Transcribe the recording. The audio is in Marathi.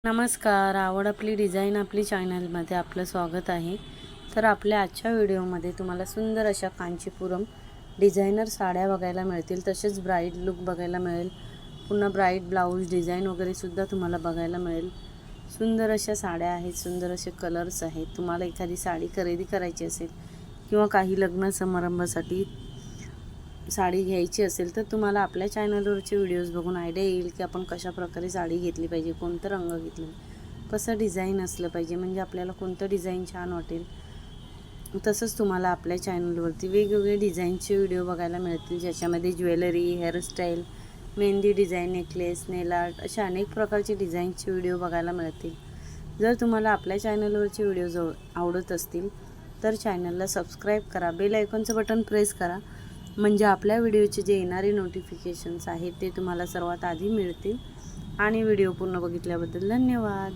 नमस्कार. आवड आपली डिझाईन आपली चॅनलमध्ये आपलं स्वागत आहे. तर आपल्या आजच्या व्हिडिओमध्ये तुम्हाला सुंदर अशा कांचीपुरम डिझायनर साड्या बघायला मिळतील. तसेच ब्राईड लुक बघायला मिळेल. पुन्हा ब्राईड ब्लाऊज डिझाईन वगैरे सुद्धा तुम्हाला बघायला मिळेल. सुंदर अशा साड्या आहेत, सुंदर असे कलर्स आहेत. तुम्हाला एखादी साडी खरेदी करायची असेल किंवा काही लग्न समारंभासाठी साडी घ्यायची असेल तर तुम्हाला आपल्या चॅनलवरचे व्हिडिओज बघून आयडिया येईल की आपण कशा प्रकारे साडी घेतली पाहिजे, कोणतं रंग घेतलं, कसं डिझाईन असलं पाहिजे, म्हणजे आपल्याला कोणतं डिझाईन छान वाटेल. तसंच तुम्हाला आपल्या चॅनलवरती वेगवेगळे डिझाईनचे व्हिडिओ बघायला मिळतील, ज्याच्यामध्ये jewellery, hairstyle, mehndi design, necklace, nail art अशा अनेक प्रकारचे डिझाईनचे व्हिडिओ बघायला मिळतील. जर तुम्हाला आपल्या चॅनलवरचे व्हिडिओ आवडत असतील तर चॅनलला सबस्क्राईब करा, बेल आयकॉनचं बटन प्रेस करा, म्हणजे आपल्या व्हिडिओचे जे येणारे नोटिफिकेशन्स आहेत ते तुम्हाला सर्वात आधी मिळतील. आणि व्हिडिओ पूर्ण बघितल्याबद्दल धन्यवाद.